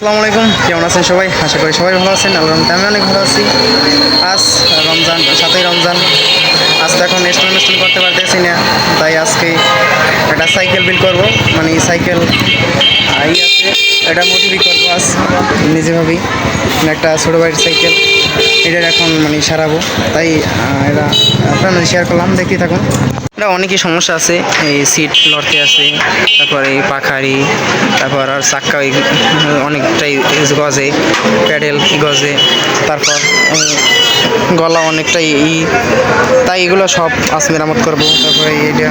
আসসালামু আলাইকুম, কেমন আছেন সবাই? আশা করি সবাই ভালো আছেন। আল্লাহর রহমতে আমি অনেক ভালো আছি। আজ রমজান, 7ই রমজান। আজ তো এখন ইনস্টল করতে পারতেছি না, তাই আজকে একটা সাইকেল বিল করব, মানে সাইকেল আছে, এটা মোটিভি করবো আজ নিজে ভাবি। একটা ছোটো বাড়ির সাইকেল, এটার এখন মানে সারাবো, তাই এটা আপনার শেয়ার করলাম, দেখতে থাকুন। এটা অনেকই সমস্যা আছে, এই সিট লড়তে আছে, তারপরে এই পাখারি, তারপর আর চাক্কা অনেকটাই গজে, প্যাডেল গজে, তারপর গলা অনেকটাই তাই এগুলো সব আজ মেরামত করবো। তারপরে এইটা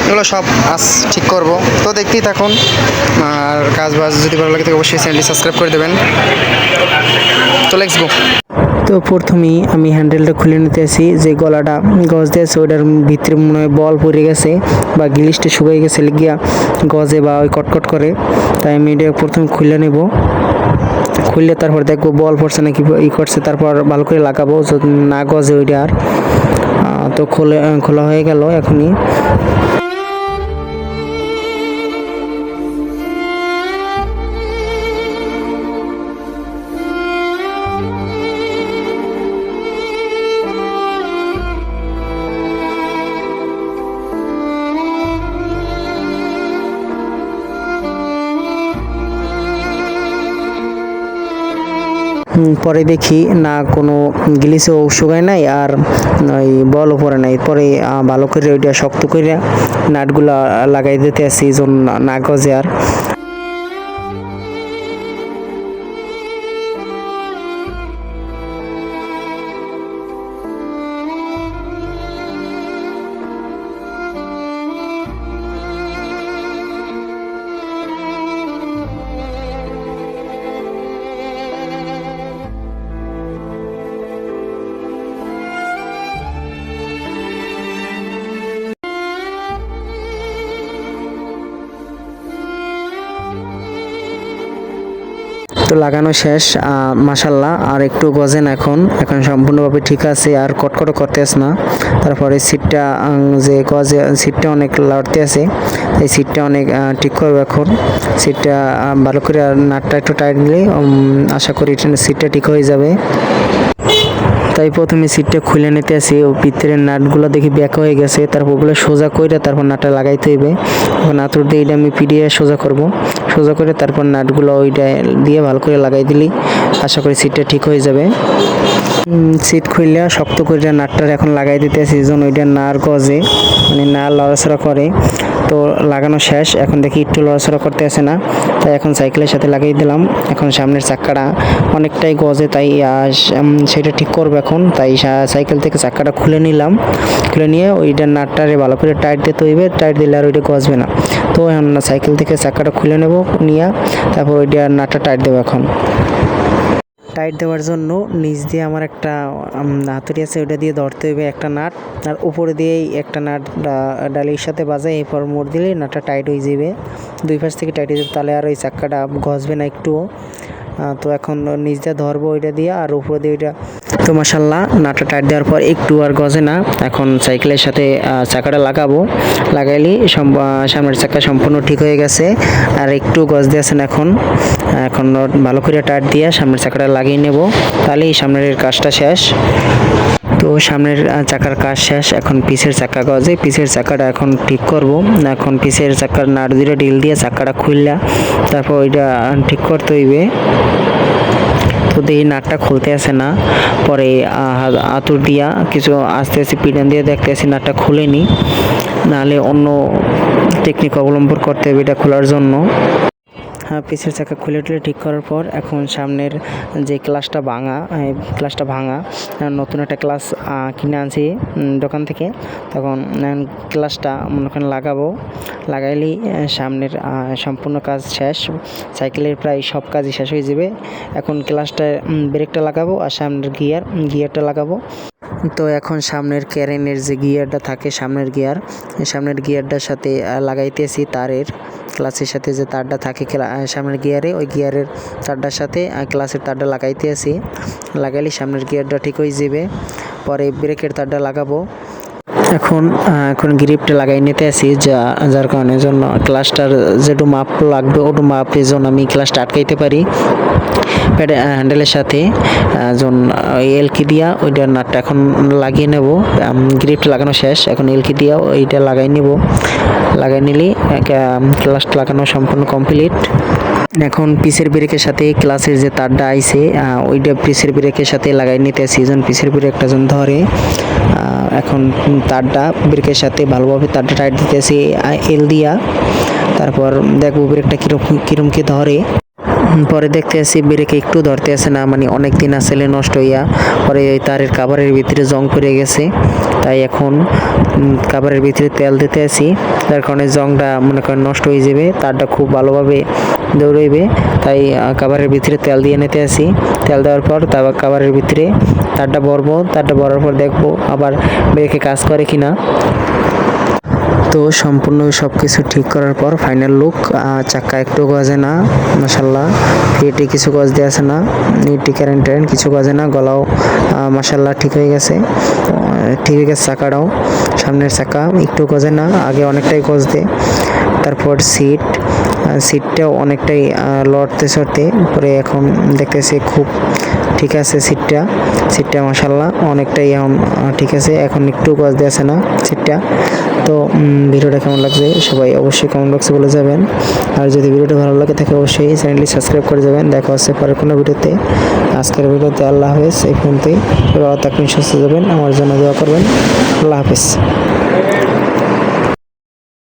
এগুলো সব আজ ঠিক করব, তো দেখতেই থাকুন। আর কাজ বাজ যদি ভালো লাগে তো অবশ্যই চ্যানেলটি সাবস্ক্রাইব করে দেবেন। তো লেটস গো। তো প্রথমেই আমি হ্যান্ডেলটা খুলে নিতে আসি, যে গলাটা গজতে আছে ওটার ভিতরে মনে হয় বল পড়ে গেছে বা গিলিসটা শুকিয়ে গেছে, লিগিয়া গজে বা ওই কটকট করে, তাই আমি এটা প্রথমে খুলে নেব। খুললে তারপর দেখবো বল পড়ছে নাকি করছে, তারপর ভালো করে লাগাবো যদি না গজে ওইটা। আর তো খোলা হয়ে গেল এখনই। পরে দেখি না কোনো গিলিসও শুকায় নাই, আর ওই বলও পরে নাই। পরে ভালো করে ওইটা শক্ত করে নাটগুলা লাগাই দিতে আসি, যেন না গজে। আর তো লাগানো শেষ, মাশাল্লাহ। আর একটু গজেন, এখন সম্পূর্ণভাবে ঠিক আছে, আর কটকটও করতে আসে না। তারপরে সিটটা যে গজে, সিটটা অনেক লড়তে আছে, এই সিটটা অনেক ঠিক করবে এখন। সিটটা ভালো করে নাটটা একটু টাইট দিলে আশা করি সিটটা ঠিক হয়ে যাবে। তাই প্রথমে সিটটা খুলে নিতে আসি, ও ভিতরের নাটগুলো দেখি ব্যাক হয়ে গেছে, তারপর ওগুলো সোজা করে তারপর নাটটা লাগাইতে হইবে। এখন আঁতুর দিয়ে এটা আমি পিডিয়ে সোজা করব, সোজা করে তারপর নাটগুলো ওইটা দিয়ে ভালো করে লাগাই দিলেই আশা করি সিটটা ঠিক হয়ে যাবে। সিট খুললে শক্ত করে নাটটার এখন লাগাই দিতে আসি, যেন ওইটা না আর গজে, মানে না লড়াচড়া করে। তো লাগানো শেষ, এখন দেখি একটু লড়াচড়া করতে আসে না, তাই এখন সাইকেলের সাথে লাগিয়ে দিলাম। এখন সামনের চাক্কাটা অনেকটাই গজে, তাই সেটা ঠিক করবো এখন। তাই সাইকেল থেকে চাক্কাটা খুলে নিলাম, খুলে নিয়ে ওইটা নাটটারে ভালো করে টাইট দিতে হইবে, টাইট দিলে আর ওইটা গজবে না। তো এখন সাইকেল থেকে চাক্কাটা খুলে নেব, নিয়ে তারপর ওইটা নাটটা টাইট দেবো। এখন টাইট দেওয়ার জন্য নিচ দিয়ে আমার একটা হাতুড়ি আছে, ওটা দিয়ে ধরতে হবে একটা নাট, আর উপরে দিয়েই একটা নাট ডালির সাথে বাজায়, এরপর মোড় দিলে নাটটা টাইট হয়ে যাবে। দুই পাশ থেকে টাইট হয়ে যাবে, তাহলে আর ওই চাক্কাটা ঘষবে না একটুও। তো এখন নিচ দিয়ে ধরবো ওইটা দিয়ে, আর উপরে দিয়ে ওইটা। তো মাশাল্লাহ, নাটটা টাইট দেওয়ার পর একটু আর গজে না। এখন সাইকেলের সাথে চাকাটা লাগাবো, লাগাইলে সামনের চাকা সম্পূর্ণ ঠিক হয়ে গেছে, আর একটু গজ দিয়েছেন। এখন ভালো করে টাইট দিয়ে সামনের চাকাটা লাগিয়ে নেব, তাহলেই সামনের কাজটা শেষ। তো সামনের চাকার কাজ শেষ, এখন পিছের চাকা গজে, পিছের চাকাটা এখন ঠিক করব। এখন পিছের চাকার নাট দুটো ঢিল দিয়ে চাকাটা খুললা তারপর ওইটা ঠিক করতে হইবে। তো দেখি নাটটা খুলতে আসে না, পরে আঁতুর দিয়া কিছু আস্তে আস্তে পিটান দিয়ে দেখতে আসি নাটটা খুলেনি, নাহলে অন্য টেকনিক অবলম্বন করতে হবে এটা খোলার জন্য। পিছের চাকা খুলে টুলে ঠিক করার পর এখন সামনের যে ক্লাসটা ভাঙা, নতুন একটা ক্লাস কিনে আনছি দোকান থেকে। তখন ক্লাসটা মনে করেন লাগাইলেই সামনের সম্পূর্ণ কাজ শেষ, সাইকেলের প্রায় সব কাজই শেষ হয়ে যাবে। এখন ক্লাসটা ব্রেকটা লাগাবো, আর সামনের গিয়ারটা লাগাবো। তো এখন সামনের ক্যারেনের যে গিয়ারটা থাকে, সামনের গিয়ারটার সাথে লাগাইতেছি তারের, ক্লাসের সাথে যে তারটা থাকে সামনের গিয়ারে, ওই গিয়ারের তারটার সাথে ক্লাসের তারটা লাগাইলে সামনের গিয়ারটা ঠিক হয়ে যাবে। পরে ব্রেকের তারটা লাগাবো। এখন গ্রিপটা লাগাই নিতে আসি, যার কারণে জন্য ক্লাসটার যেটু মাপ লাগবে ওটু মাপের জন্য আমি ক্লাসটা আটকাইতে পারি হ্যান্ডেলের সাথে। যখন এলকি দিয়া ওইটা নাটটা এখন লাগিয়ে নেব। গ্রিপটা লাগানো শেষ, এখন এলকি দিয়া ওইটা লাগাই নিলে ক্লাসটা লাগানো সম্পূর্ণ কমপ্লিট। এখন পিসের ব্রেকের সাথে ক্লাসের যে তারটা আইছে ওইটা পিসের ব্রেকের সাথে লাগাই নিতে আসি। যখন পিসের ব্রেকটা যখন ধরে এখন তারটা ব্রেকের সাথে ভালোভাবে তারটা টাইট দিতেছি এল দিয়া। তারপর দেখবো ব্রেকটা কিরম কি ধরে। পরে দেখতে আসি ব্রেকে একটু ধরতে আসে না, মানে অনেক দিন আসলে নষ্ট হইয়া পরে ওই তারের কাভারের ভিতরে জং পড়ে গেছে। তাই এখন কাভারের ভিতরে তেল দিতে আসি, যার কারণে জংটা মনে করেন নষ্ট হয়ে যাবে, তারটা খুব ভালোভাবে দৌড়াইবে। তাই কাভারের ভিতরে তেল দিয়ে নিতে আসি। তেল দেওয়ার পর তারপর কাভারের ভিতরে তারটা ভরবো, তারটা ভরার পর দেখবো আবার ব্রেকে কাজ করে কিনা। তো সম্পূর্ণ সব কিছু ঠিক করার পর ফাইনাল লুক, চাক্কা একটু গজে না মাশাল্লাহ, ফিটে কিছু গজ দিয়ে আছে না, নিটি কারেন্ট কিছু গজে না, গলাও মাশাল্লাহ ঠিক হয়ে গেছে, চাকাটাও সামনের চাকা একটু গজে না, আগে অনেকটাই গজ দেয়। তারপর সিটটাও অনেকটাই লড়তে পরে এখন দেখতেছি খুব ঠিক আছে। সিটটা মাশাল্লাহ অনেকটাই এখন ঠিক আছে, এখন একটু গজ দিয়ে আছে না সিটটা। তো ভিডিওটা কেমন লাগছে সবাই অবশ্যই কমেন্ট বক্সে বলে যাবেন। আর যদি ভিডিওটা ভালো লাগে থাকে অবশ্যই চ্যানেলটি সাবস্ক্রাইব করে যাবেন। দেখা হচ্ছে পরের কোনো ভিডিওতে। আজকের ভিডিওতে আল্লাহ হাফেজ, এই পর্যন্তই। ভালো থাকবেন, সুস্থ যাবেন, আমার জন্য দোয়া করবেন। আল্লাহ হাফেজ।